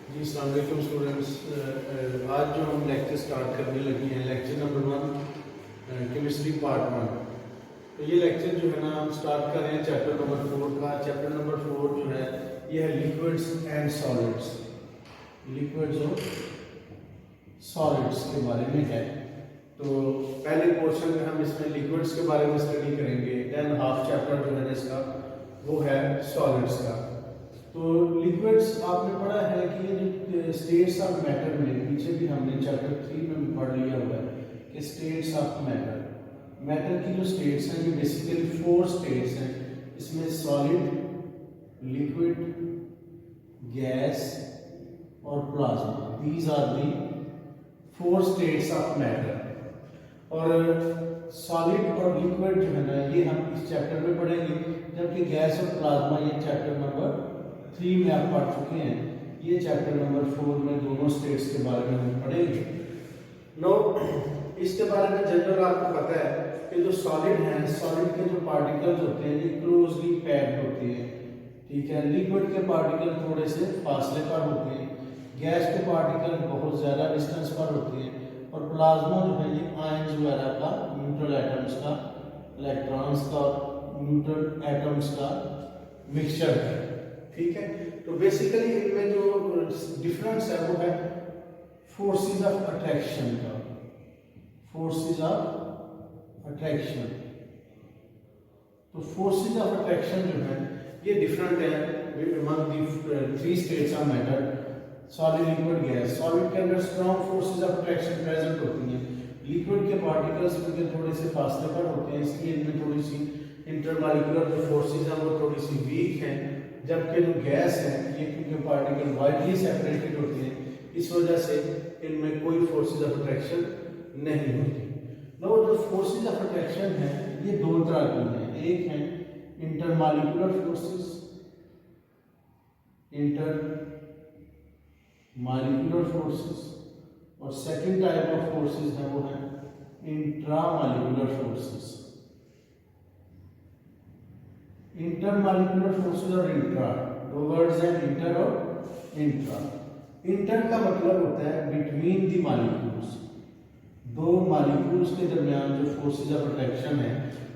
जी अस्सलाम वालेकुम स्टूडेंट्स। आज जो हम लेक्चर स्टार्ट करने लगे हैं लेक्चर नंबर 1 केमिस्ट्री पार्ट 1। तो ये लेक्चर जो है ना हम स्टार्ट कर रहे हैं चैप्टर नंबर 4 का। चैप्टर नंबर 4 जो है ये है लिक्विड्स एंड सॉलिड्स। लिक्विड्स और सॉलिड्स के बारे में है। तो पहले पोर्शन में हम इसमें लिक्विड्स के बारे में स्टडी करेंगे, देन हाफ चैप्टर जो है इसका वो है सॉलिड्स का। तो लिक्विड्स आपने पढ़ा है कि ये जो स्टेट्स ऑफ मैटर में, पीछे भी हमने चैप्टर 3 में पढ़ लिया हुआ है कि स्टेट्स ऑफ मैटर, मैटर की जो स्टेट्स हैं ये बेसिकली 4 स्टेट्स हैं। इसमें सॉलिड, लिक्विड, गैस और plasma, these are the 4 states of matter. और सॉलिड और लिक्विड जो है ना ये हम इस चैप्टर में पढ़ेंगे, जबकि गैस और प्लाज्मा ये चैप्टर नंबर 3 में आप पढ़ चुके हैं। ये चैप्टर नंबर 4 में दोनों स्टेट्स के बारे में हम पढ़ेंगे। नो इसके बारे में जनरल आपको पता है कि जो सॉलिड है, सॉलिड के जो पार्टिकल्स होते हैं ये क्लोजली पैक्ड होते हैं, ठीक है। लिक्विड के पार्टिकल थोड़े से फासले पर होते हैं, गैस के पार्टिकल बहुत ज़्यादा डिस्टेंस पर होते हैं, और प्लाज्मा जो है ये आयंस वगैरह का, न्यूट्रल एटम्स का, इलेक्ट्रॉन्स का, न्यूट्रल एटम्स का मिक्सचर है, ठीक है। तो बेसिकली इनमें जो डिफरेंस है वो है फोर्सेस ऑफ अट्रैक्शन का, फोर्सेस ऑफ अट्रैक्शन। तो फोर्सेस ऑफ अट्रैक्शन जो है ये डिफरेंट है among the 3 states of matter, solid, liquid, gas. Solid के अंदर strong forces of attraction present होती हैं, लिक्विड के पार्टिकल्स इनके थोड़े से फासले पर होते हैं, इसलिए इनमें थोड़ी सी इंटरमॉलिक्यूलर जो फोर्सेस हैं वो थोड़ी सी वीक हैं। जबकि जो गैस है ये क्योंकि पार्टिकल वाइडली सेपरेटेड होते हैं, इस वजह से इनमें कोई फोर्सेस ऑफ अट्रैक्शन नहीं होती। नो जो फोर्सेस ऑफ अट्रैक्शन है ये 2 तरह की हैं। एक है इंटरमॉलिक्यूलर फोर्सेस, इंटरमॉलिक्यूलर फोर्सेस, और सेकंड टाइप ऑफ फोर्सेस है वो है इंट्रामॉलिक्यूलर फोर्सेस। इंटरमॉलिक्यूलर फोर्सेस और इंट्रा, दो वर्ड्स हैं, इंटर और इंट्रा। इंटर का मतलब होता है बिटवीन द मॉलिक्यूल्स, 2 मॉलिक्यूल्स के दरमियान जो फोर्सेस ऑफ अट्रैक्शन है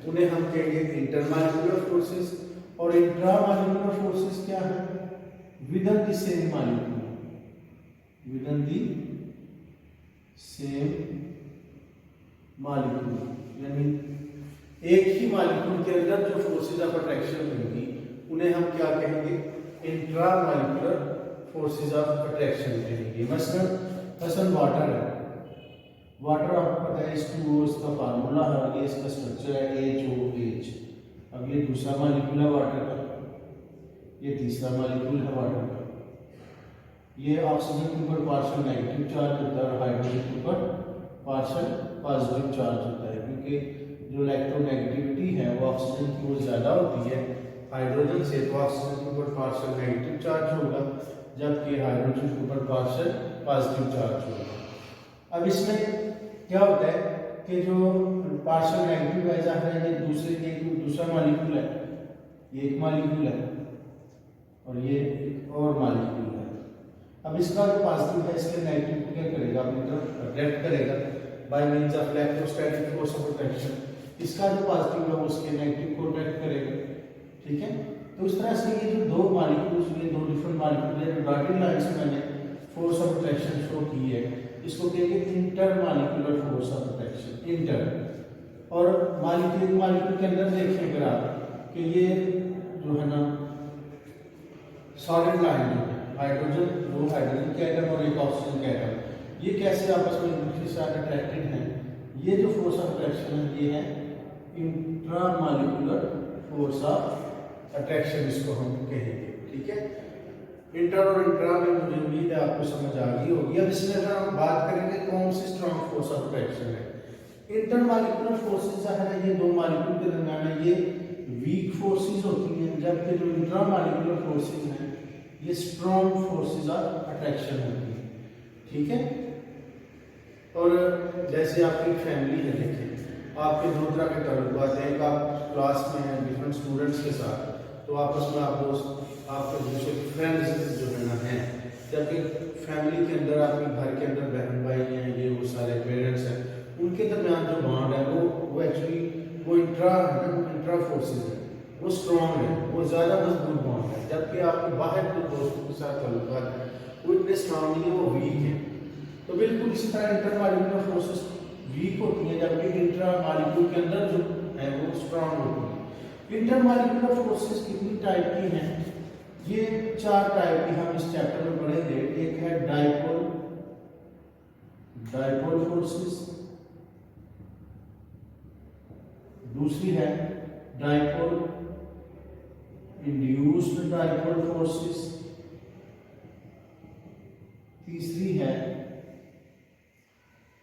उन्हें हम कहेंगे इंटरमॉलिक्यूलर फोर्सेस। और इंट्रामॉलिक्यूलर फोर्सेस क्या है? With in the same molecule, with in the same molecule, यानी एक ही मॉलिक्यूल के अंदर जो फोर्सेस ऑफ अट्रैक्शन होंगी उन्हें हम क्या कहेंगे? इंट्रामॉलिक्यूलर फोर्सेस ऑफ अट्रैक्शन कहेंगे। मसलन वाटर है, वाटर आपको पता है H2O इसका फार्मूला है, ये इसका स्ट्रक्चर है HOH। अब ये दूसरा मॉलिक्यूल है वाटर का, ये तीसरा मॉलिक्यूल है वाटर का। ये ऑक्सीजन के ऊपर पार्शियल नेगेटिव चार्ज होता है और हाइड्रोजन के ऊपर पार्शियल पॉजिटिव चार्ज होता है, क्योंकि जो इलेक्ट्रोनेगेटिविटी है वो ऑक्सीजन की वो ज़्यादा होती है हाइड्रोजन से, तो ऑक्सीजन के ऊपर पार्शियल नेगेटिव चार्ज होगा, जबकि हाइड्रोजन के ऊपर पार्शियल पॉजिटिव चार्ज होगा। अब इसमें क्या होता है कि जो पार्शियल नेगेटिव है जाहिर है ये दूसरा मॉलिक्यूल है, ये एक मॉलिक्यूल है और ये एक और मॉलिक्यूल है। अब इसका जो पॉजिटिव है इसके नेगेटिव को क्या करेगा? अपनी तरफ अट्रैक्ट करेगा by means of electrostatic force of attraction. इसका जो पॉजिटिव है वो उसके नेगेटिव को अट्रैक्ट करेगा, ठीक है। तो इस तरह से ये जो 2 मॉलिक्यूल्स हुए, 2 डिफरेंट मॉलिक्यूल है, डॉटेड लाइन से मैंने फोर्स ऑफ अट्रैक्शन शो की है, इसको कहेंगे intermolecular force of attraction, inter. और मॉलिक्यूल के अंदर देखिए अगर आप कि ये जो है ना सॉलिड लाइन है, हाइड्रोजन, 2 हाइड्रोजन के एटम और एक ऑक्सीजन के एटम, ये कैसे आपस में एक दूसरे से अट्रैक्टेड हैं। ये जो फोर्स ऑफ अट्रैक्शन है ये है इंट्रामॉलिक्यूलर फोर्स ऑफ अट्रैक्शन, इसको हम कहेंगे, ठीक है। इंटर और इंट्रा में मुझे उम्मीद है आपको समझ आ गई होगी। अब इसमें अगर हम बात करेंगे कौन सी स्ट्रॉन्ग फोर्स ऑफ अट्रैक्शन है, इंटरमॉलिक्यूलर फोर्सेस है ये 2 मॉलिक्यूल के दरमियान है, ये वीक फोर्सेस होती हैं, जबकि जो इंट्रामॉलिक्यूलर फोर्सेस हैं ये स्ट्रॉन्ग फोर्सेस ऑफ अट्रैक्शन होती हैं, ठीक है। और जैसे आपकी फैमिली है, देखिए आपके 2 तरह के ताल्लुकात हैं, एक आप क्लास में हैं डिफरेंट स्टूडेंट्स के साथ, तो आपस में आप दोस्त आपके दूसरे फ्रेंड्स जो है ना हैं, जब जबकि फैमिली के अंदर, आपके घर के अंदर बहन भाई हैं, ये वो सारे पेरेंट्स हैं, उनके दरमियान जो बॉन्ड है वो एक्चुअली वो इंट्रा फोर्सेस है, वो स्ट्रॉन्ग है, वो ज़्यादा मजबूत बॉन्ड है। जबकि आपके बाहर के दोस्तों के साथ ताल्लुकात है वो इतने स्ट्रॉन्ग नहीं है, वो वीक है। तो बिल्कुल इसी तरह इंटर मॉलिक्यूलर फोर्सेस वीक होती हैं, जबकि इंट्रा मॉलिक्यूल के अंदर जो है वो स्ट्रॉन्ग होती है। इंटर मॉलिक्यूलर फोर्सेस कितनी टाइप की हैं? ये 4 टाइप की हम इस चैप्टर में पढ़ेंगे। एक है डाइपोल फोर्सेस, दूसरी है डाइपोल इंड्यूस्ड डाइपोल फोर्सेस, तीसरी है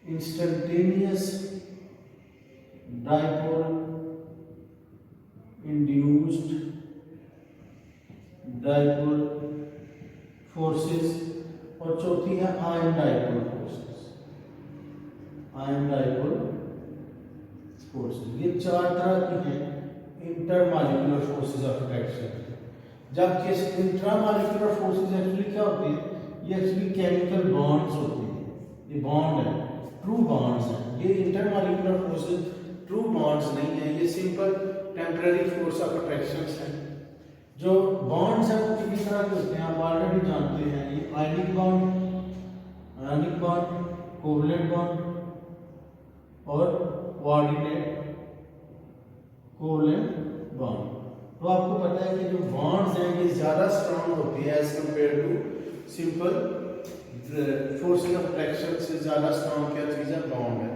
instantaneous dipole induced dipole forces, और चौथी है ion dipole forces. Ion dipole forces, ये 4 तरह की हैं इंटरमॉलिक्यूलर फोर्सेस ऑफ अट्रैक्शन। जबकि इंट्रामॉलिक्यूलर फोर्सेस एक्चुअली क्या होती है? ये एक्चुअली केमिकल बॉन्ड्स होते हैं, ये बॉन्ड है, ट्रू बॉन्ड्स हैं। ये इंटरमॉलिक्यूलर फोर्सेस ट्रू बॉन्ड्स नहीं है, ये simple temporary force of attraction है। जो बॉन्ड्स हैं वो कितनी तरह के होते हैं आप ऑलरेडी जानते हैं। ये आयनिक बॉन्ड, कोवलेंट बॉन्ड और कोऑर्डिनेट कोवलेंट बॉन्ड। तो आपको पता है कि जो बॉन्ड्स हैं ये ज़्यादा स्ट्रांग होती है as compared to simple forces of attraction से ज़्यादा स्ट्रांग क्या चीज़ है? बॉन्ड है।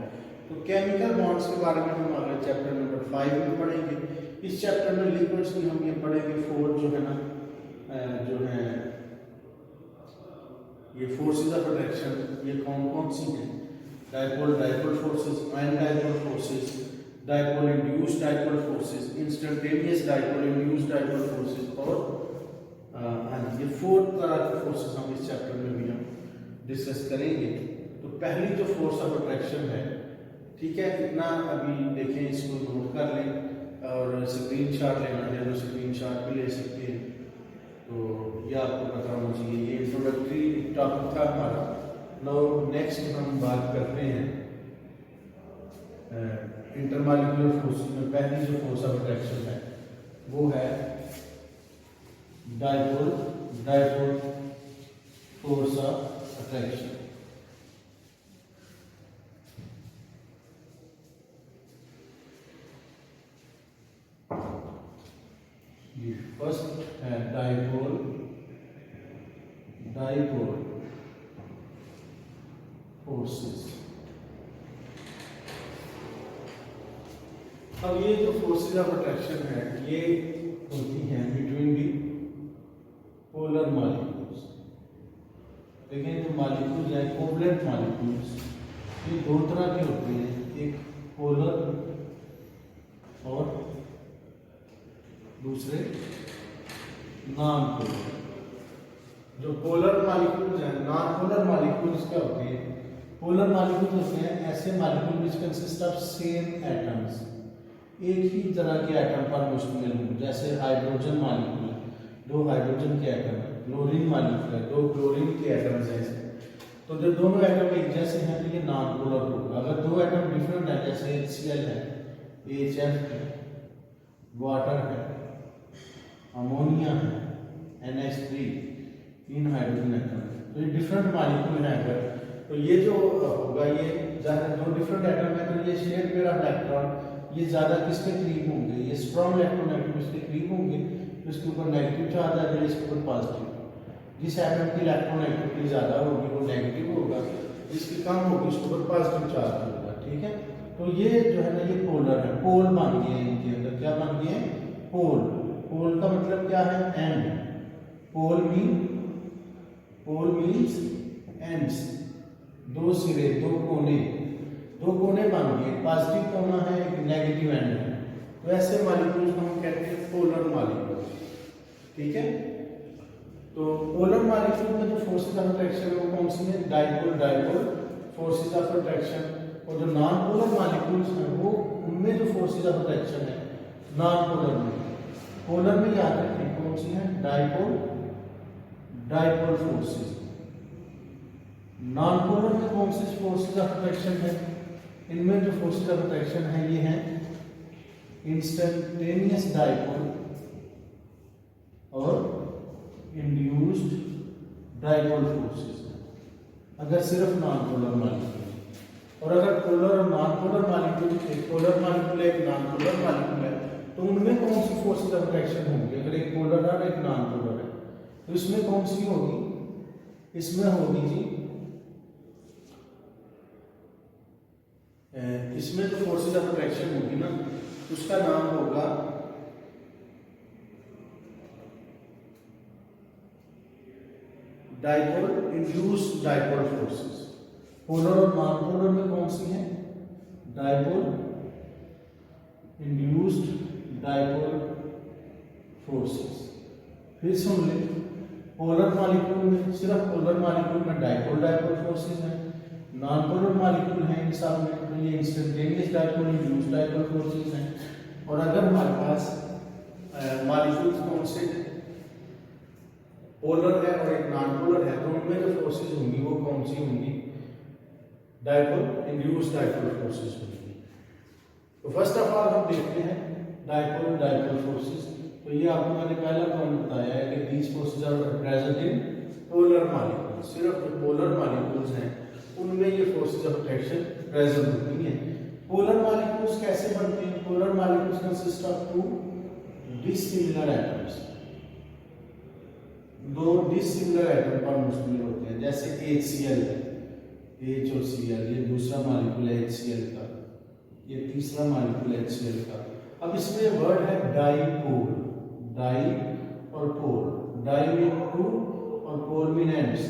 तो केमिकल बॉन्ड्स के बारे में हम आगे चैप्टर नंबर 5 में पढ़ेंगे। इस चैप्टर में लिक्विड्स की हम ये पढ़ेंगे 4 जो है ना, जो है ये फोर्सेस ऑफ अट्रैक्शन ये कौन कौन सी हैं? Dipole forces, ion dipole forces, dipole induced dipole forces, instantaneous dipole induced dipole forces, और ये 4 तरह के फोर्सेस हम इस चैप्टर में भी हम डिस्कस करेंगे। तो पहली जो फोर्स ऑफ अट्रैक्शन है, ठीक है, इतना अभी देखें, इसको नोट कर लें और स्क्रीन शॉट लेना है तो स्क्रीन शॉट भी ले सकते हैं। तो ये आपको पता होना चाहिए। ये इंट्रोडक्टरी टॉपिक था हमारा। नाउ नेक्स्ट हम बात करते हैं इंटरमॉलिक्यूलर फोर्सेस में पहली जो फोर्स ऑफ अट्रैक्शन है वो है dipole force of attraction. First है डाइपोल फोर्सेस। अब ये जो फोर्सेस ऑफ अट्रैक्शन है ये होती हैं बिटवीन दी पोलर मॉलिक्यूल्स। देखिए जो मॉलिक्यूल्स हैं कोवलेंट मॉलिक्यूल्स, ये 2 तरह के होते हैं, एक पोलर और दूसरे नॉन पोलर। जो पोलर मॉलिक्यूल्स हैं, नॉन पोलर मॉलिक्यूल्स क्या होते हैं? पोलर मॉलिक्यूल्स होते हैं ऐसे molecule which consist of same atoms, एक ही तरह के एटम पर मुश्तमिल हो। जैसे हाइड्रोजन मॉलिक्यूल है, 2 हाइड्रोजन के एटम है, क्लोरीन मॉलिक्यूल है, 2 क्लोरीन के एटम्स हैं। तो जब दोनों एटम एक जैसे हैं तो ये नॉन पोलर होगा। अगर 2 एटम डिफरेंट है, जैसे HCl है, HF है, वाटर है, अमोनिया है, NH3, 3 हाइड्रोजन एटम है, तो ये डिफरेंट मॉलिक्यूल है। अगर तो ये जो होगा, ये ज़्यादा 2 डिफरेंट एटम है तो ये शेयर पेयर ऑफ इलेक्ट्रॉन ये ज़्यादा किसके करीब होंगे? ये स्ट्रॉन्ग इलेक्ट्रोनेगेटिव इसके करीब होंगे, तो इसके ऊपर नेगेटिव चार्ज आ जाएगा, इसके ऊपर पॉजिटिव। जिस एटम की इलेक्ट्रोनेगेटिविटी ज़्यादा होगी वो नेगेटिव होगा, जिसकी कम होगी उसके ऊपर पॉजिटिव चार्ज होगा। ठीक है, तो ये जो है ना ये पोलर है, पोल बन गए हैं इनके अंदर। क्या बन गए हैं? पोल। पोल का मतलब क्या है? एंड। पोल मीन्स एंड्स, 2 सिरे, 2 कोने बन गए। पॉजिटिव कोना है, एक नेगेटिव एंड है, तो ऐसे मॉलिक्यूल्स को हम कहते हैं पोलर मॉलिक्यूल। ठीक है, तो पोलर मॉलिक्यूल में जो फोर्सेस ऑफ अट्रैक्शन है वो कौन सी है? Dipole forces of attraction. और जो नॉन पोलर मॉलिक्यूल्स हैं वो उनमें जो फोर्सेस ऑफ अट्रैक्शन है नॉन पोलर में, पोलर में याद रखें कौन सी है? Dipole forces. नॉन पोलर में कौन से फोर्सेस ऑफ अट्रैक्शन है? इनमें जो फोर्सेस ऑफ अट्रैक्शन है ये है इंस्टेंटेनियस डाइपोल और इंड्यूस्ड डाइपोल फोर्सेस अगर सिर्फ नॉन पोलर मॉलिक्यूल। और अगर पोलर और नॉन पोलर मॉलिक्यूल, एक पोलर मॉलिक्यूल है, एक नॉन पोलर मॉलिक्यूल है, तो उनमें कौन सी फोर्सेस ऑफ अट्रैक्शन होंगी? अगर एक पोलर है और एक नॉन पोलर है तो इसमें कौन सी होगी? इसमें होगी जी, इसमें जो फोर्सेस ऑफ अट्रैक्शन होगी ना उसका नाम होगा dipole induced dipole forces. Polar और नॉन पोलर में कौन सी है? Dipole induced dipole forces. फिर सुन ले, पोलर मॉलिक्यूल में, सिर्फ पोलर मॉलिक्यूल में डाइपोल डाइपोल फोर्सेस हैं, नॉन पोलर मॉलिक्यूल हैं इन सब में तो ये instantaneous dipole induced dipole forces हैं। और अगर हमारे पास मॉलिक्यूल्स कौन से पोलर है और एक नॉन पोलर है तो उनमें जो फोर्सेस होंगी वो कौन सी होंगी? डाइपोल इंड्यूस्ड डाइपोल फोर्सेस होंगी। तो फर्स्ट ऑफ ऑल हम देखते हैं डाइपोल डाइपोल फोर्सेस। तो ये आपको मैंने पहला पॉइंट बताया है कि these forces are present in polar molecules. सिर्फ जो पोलर मॉलिक्यूल्स हैं उनमें ये फोर्सेस ऑफ अट्रैक्शन प्रेजेंट होती हैं। पोलर मॉलिक्यूल्स कैसे बनते हैं? Polar molecules consist of to dissimilar atoms. दो डिसिमिलर एटम पर मुश्तमिल होते हैं, जैसे HCl है, H और Cl, ये दूसरा मॉलिक्यूल है HCl का, ये तीसरा मॉलिक्यूल है HCl का। अब इसमें वर्ड है डाइपोल, डाई और पोल। डाई में टू और पोल में एंड्स,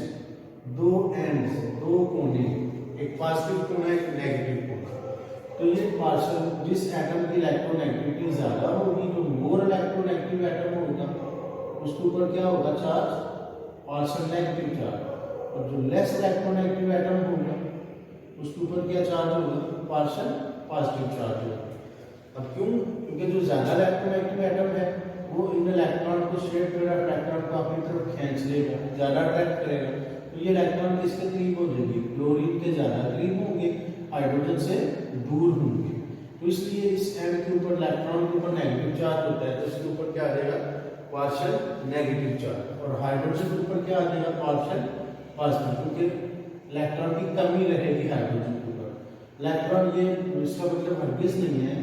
दो एंड्स, दो कोने, एक पॉजिटिव कोना एक नेगेटिव कोना। तो ये पार्शियल, जिस एटम की इलेक्ट्रोनेगेटिविटी ज्यादा होगी, जो मोर इलेक्ट्रोनेगेटिव एटम होगा उसके ऊपर क्या होगा? Charge partial negative charge. और जो लेस इलेक्ट्रोनेगेटिव एटम होगा उसके ऊपर क्या चार्ज होगा? पार्शियल पॉजिटिव चार्ज होगा। अब क्यों? क्योंकि जो ज्यादा इलेक्ट्रोनेगेटिव एटम है वो इन इलेक्ट्रॉन को स्ट्रेट अट्रैक्टर को अपनी तरफ खींच लेगा, ज्यादा अट्रैक्ट करेगा। तो ये इलेक्ट्रॉन किसके करीब हो जाएंगे? क्लोरीन के ज्यादा करीब होंगे, हाइड्रोजन से दूर होंगे। तो इसलिए इस एंड के ऊपर इलेक्ट्रॉन के ऊपर नेगेटिव चार्ज होता है तो इसके ऊपर क्या आ जाएगा? Partial negative charge. और हाइड्रोजन के ऊपर क्या आ जाएगा? पार्शियल पॉजिटिव, क्योंकि इलेक्ट्रॉन की कमी रहेगी हाइड्रोजन के ऊपर। इलेक्ट्रॉन, ये इसका मतलब हरगिज नहीं है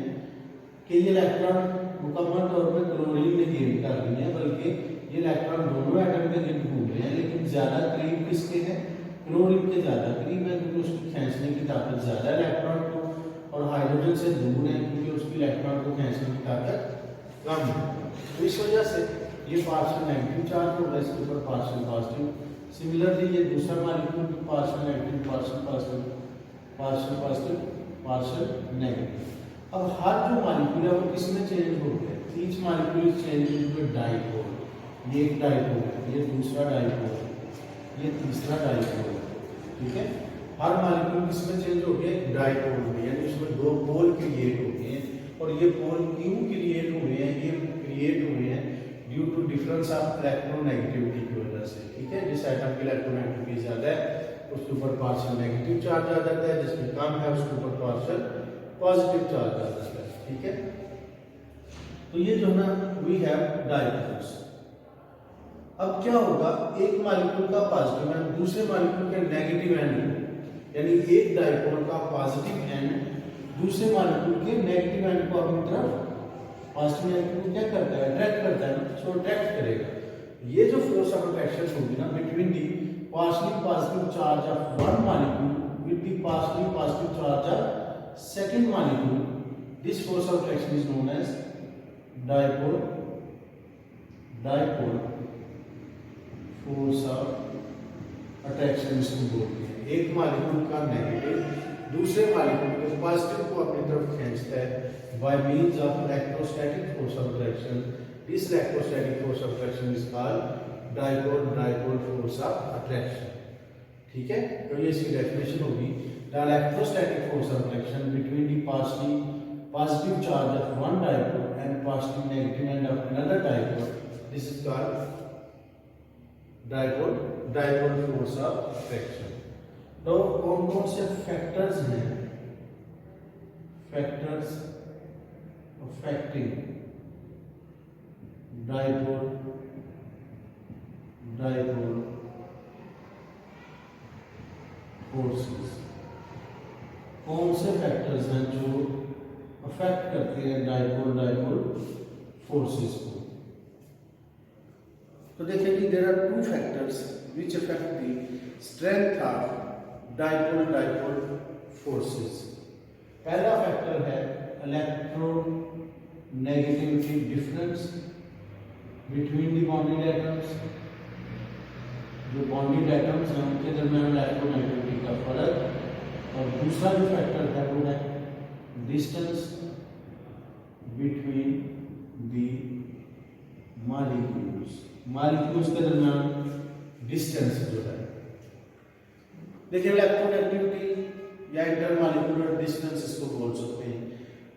कि ये इलेक्ट्रॉन मुकम्मल तौर पर क्लोरीन ने गेन कर लिए हैं, बल्कि ये इलेक्ट्रॉन दोनों एटम के गेन घूम रहे हैं, लेकिन ज्यादा करीब किसके हैं? क्लोरीन के ज्यादा करीब है, क्योंकि उसकी खींचने की ताकत ज्यादा इलेक्ट्रॉन को, और हाइड्रोजन से दूर है क्योंकि उसकी इलेक्ट्रॉन को खींचने की ताकत कम है। तो इस वजह से ये पार्शियल नेगेटिव चार्ज होगा, इसके ऊपर पार्शियल पॉजिटिव। सिमिलरली ये दूसरा मॉलिक्यूल भी partial negative, partial positive, partial positive, partial negative. अब हर जो मॉलिक्यूल है वो किसमें चेंज हो गया? Each molecule change into dipole. ये एक डाइपोल है, ये दूसरा डाइपोल है, ये तीसरा डाइपोल है, ठीक है। हर मॉलिक्यूल किसमें चेंज हो गया? डाइपोल में, यानी इसमें दो पोल क्रिएट हो गए हैं। और ये पोल क्यों क्रिएट हुए हैं? ये क्रिएट हुए हैं due to difference of electronegativity की वजह से, ठीक है। जिस एटम की इलेक्ट्रोनेगेटिविटी ज्यादा है उसके ऊपर पार्शियल नेगेटिव चार्ज आ जाता है, जिसमें कम है उसके ऊपर पार्शियल पॉजिटिव चार्ज आ जाता है, ठीक है। तो ये जो ना वी हैव डाइपोल्स। अब क्या होगा? एक मॉलिक्यूल का पॉजिटिव एंड दूसरे मॉलिक्यूल के नेगेटिव एंड, यानी एक डाइपोल का पॉजिटिव एंड दूसरे मॉलिक्यूल के नेगेटिव एंड को अपनी तरफ पॉजिटिव एंड को क्या करता है? अट्रैक्ट करता है ना, सो अट्रैक्ट करेगा। ये जो फोर्स ऑफ अट्रैक्शन होगी ना between the partially positive charge of one molecule with the partially positive charge of second molecule, this force of attraction is known as dipole force of attraction इसको बोलते हैं। एक molecule का negative दूसरे molecule के positive को अपनी तरफ खींचता है by means of electrostatic force of attraction. This electrostatic force of attraction is called dipole force of attraction, ठीक है। तो ये इसकी डेफिनेशन होगी, the electrostatic force of attraction between the partially positive charge of one dipole and positive negative end of another dipole, this is called dipole force of attraction। तो कौन कौन से फैक्टर्स हैं, फैक्टर्स अफेक्टिंग डाइपोल फोर्सेस, कौन से factors हैं जो affect करते हैं डाइपोल फोर्सेस को? तो देखिए कि there are two factors which affect the strength of dipole forces. पहला फैक्टर है electronegativity difference between the bonded atoms. जो बॉन्डेड एटम्स हैं उनके दरमियान इलेक्ट्रोनेगेटिविटी का फर्क। और दूसरा जो फैक्टर है वो है डिस्टेंस बिटवीन द मॉलिक्यूल्स के दरमियान डिस्टेंस जो है। देखिए इलेक्ट्रोनेगेटिविटी या इंटरमॉलिक्यूलर डिस्टेंस इसको बोल सकते हैं।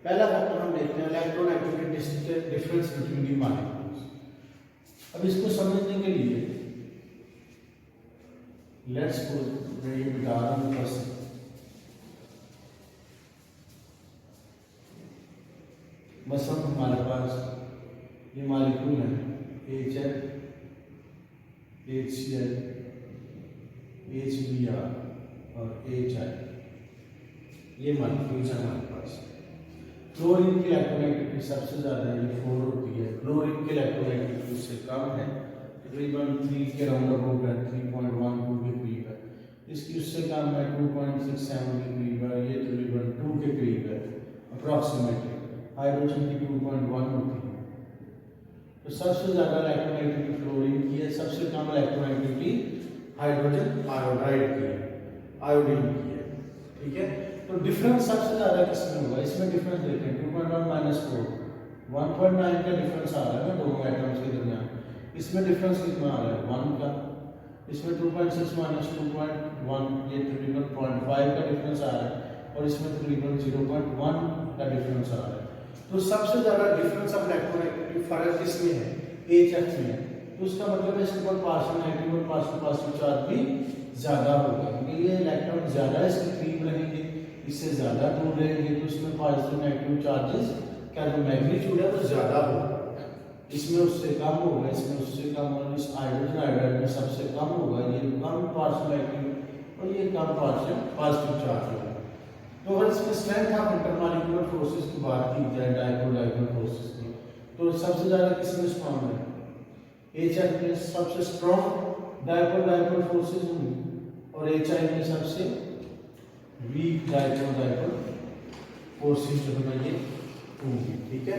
पहला फैक्टर हम देखते हैं electronegativity difference between the molecules. अब इसको समझने के लिए लेट्स सपोज मैं ये बता रहा हूँ बस हम हमारे पास ये मॉलिक्यूल है HF, HCl, HBr और HI, ये मॉलिक्यूल्स हैं हमारे पास। क्लोरीन की इलेक्ट्रोनेगेटिविटी सबसे ज़्यादा है, ये 4 होती है। क्लोरीन की इलेक्ट्रोनेगेटिविटी उससे कम है, तकरीबन 3 के राउंड अबाउट है, 3.12 के करीब है। इसकी उससे कम है 2.67 के करीब है, ये तकरीबन 2 के करीब है अप्रॉक्सीमेटली। हाइड्रोजन की 2.1 होती है। तो सबसे ज़्यादा इलेक्ट्रोनेगेटिविटी फ्लोरीन की है, सबसे कम इलेक्ट्रोनेगेटिविटी हाइड्रोजन आयोडाइड की है, आयोडीन की है। ठीक है, तो डिफरेंस सबसे ज़्यादा किसमें होगा? इसमें डिफरेंस देखते हैं 2.1 - 4, 1.9 का डिफरेंस आ रहा है ना दोनों एटम्स के दरमियान। इसमें डिफरेंस कितना आ रहा है? 1 का। इसमें 2.6 - 2.1, ये तकरीबन 0.5 का डिफरेंस आ रहा है, और इसमें तकरीबन 0.1 का डिफरेंस आ रहा है। तो सबसे ज़्यादा डिफरेंस ऑफ इलेक्ट्रोनेगेटिविटी फर्क किसमें है? HF में है। तो उसका मतलब है इसके ऊपर पार्शियल नेगेटिव और पार्शियल पॉजिटिव चार्ज भी ज़्यादा होगा, क्योंकि ये इलेक्ट्रॉन ज़्यादा इसके करीब रहेंगे, इससे ज़्यादा दूर रहेंगे, तो इसमें पॉजिटिव नेगेटिव चार्जेस का जो मैग्नीट्यूड है वो ज़्यादा होगा। इसमें उससे कम होगा, इसमें उससे कम होगा। इस हाइड्रोजन आयोडाइड में सबसे कम होगा, ये कम पार्शियल नेगेटिव और ये कम पार्शियल पॉजिटिव चार्ज होगा। तो अगर इसमें स्ट्रेंथ ऑफ इंटरमॉलिक्यूलर फोर्सेस की बात की जाए डाइपोल फोर्सेस की, तो सबसे ज़्यादा किसमें स्ट्रॉन्ग है? HF में सबसे स्ट्रॉन्ग डाइपोल फोर्सेस होंगी, और HI में सबसे वीक डाइपोल फोर्सेस जो है ये होंगी। ठीक है,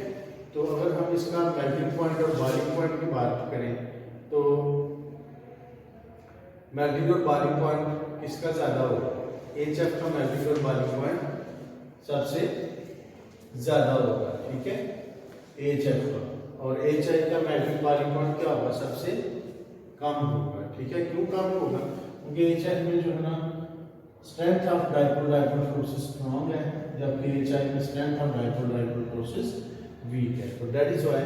तो अगर हम इसका मेल्टिंग पॉइंट और बॉइलिंग पॉइंट की बात करें, तो मेल्टिंग और बॉइलिंग पॉइंट किसका ज़्यादा होगा? HF का मेल्टिंग और बॉइलिंग पॉइंट सबसे ज़्यादा होगा। ठीक है, HF का। और HI का मेल्टिंग बॉइलिंग पॉइंट क्या होगा? सबसे कम होगा। ठीक है, क्यों कम होगा? क्योंकि HF में जो है ना strength of dipole forces strong है, जबकि HI में strength of dipole forces weak है। तो that is why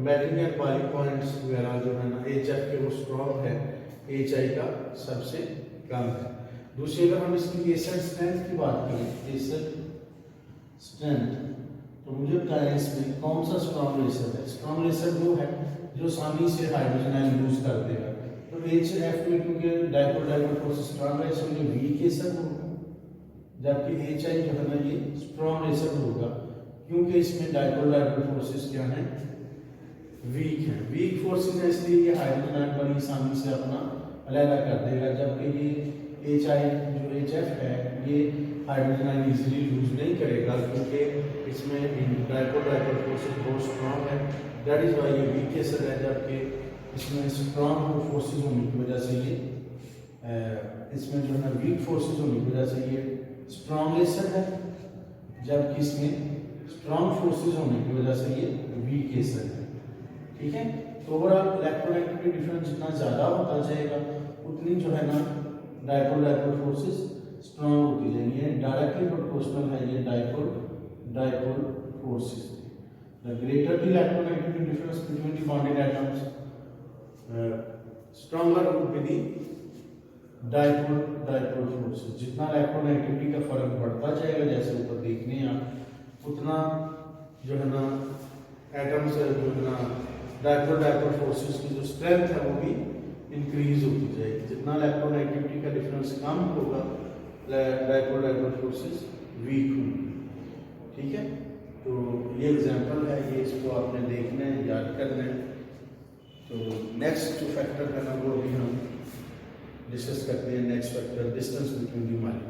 melting and boiling points वगैरह जो है ना HF के वो स्ट्रॉन्ग है, HI का सबसे कम है। दूसरी अगर हम इसकी लेसर स्ट्रेंथ की बात करें, लेसर स्ट्रेंथ, तो मुझे बताएं इसमें कौन सा स्ट्रॉन्ग लेसर है? स्ट्रॉन्ग लेसर वो है जो आसानी से हाइड्रोजन आयन लूज कर देगा। तो HF में क्योंकि डाइपोल फोर्स स्ट्रॉन्ग है, इसलिए वीक लेसर होगा, जबकि HI जो है ना ये स्ट्रॉन्ग लेसर होगा, क्योंकि इसमें डाइपोल फोर्सेस क्या है? वीक है। वीक फोर्सेस है, इसलिए ये हाइड्रोजन आयन बड़ी आसानी से अपना अलग कर देगा, जबकि ये HI जो HF है ये हाइड्रोजन आयन इजीली लूज नहीं करेगा, क्योंकि इसमें डाइपोल फोर्सेस बहुत स्ट्रॉन्ग है। दैट इज व्हाई ये वीक लेसर है, जबकि इसमें स्ट्रॉन्ग फोर्सेस होने की वजह से ये इसमें जो है वीक फोर्सेस होने की वजह से ये स्ट्रॉन्ग लेसर है, जबकि इसमें स्ट्रॉन्ग फोर्सेस होने की वजह से ये वीक लेसर है। ठीक है, तो ओवरऑल इलेक्ट्रोनेगेटिविटी डिफरेंस जितना ज़्यादा होता जाएगा उतनी जो है ना डाइपोल फोर्सेस स्ट्रॉन्ग होती जाएंगी। डायरेक्टली प्रोपोर्शनल है ये dipole forces. The greater the electronegativity difference between the bonded atoms, stronger would be the dipole dipole forces, जितना इलेक्ट्रोनेगेटिविटी का फर्क बढ़ता जाएगा, जैसे ऊपर देखने हैं आप, उतना जो है ना एटम्स जो है ना डायपोल फोर्सेस की जो स्ट्रेंथ है वो भी इंक्रीज होती जाएगी। जितना इलेक्ट्रोनेगेटिविटी का डिफरेंस कम होगा, डायपोल फोर्सेस वीक होंगी। ठीक है, तो ये एग्जांपल है, ये इसको आपने देखना है, याद करना है। तो नेक्स्ट जो फैक्टर है ना वो अभी हम डिस्कस करते हैं। Next factor distance between the molecules.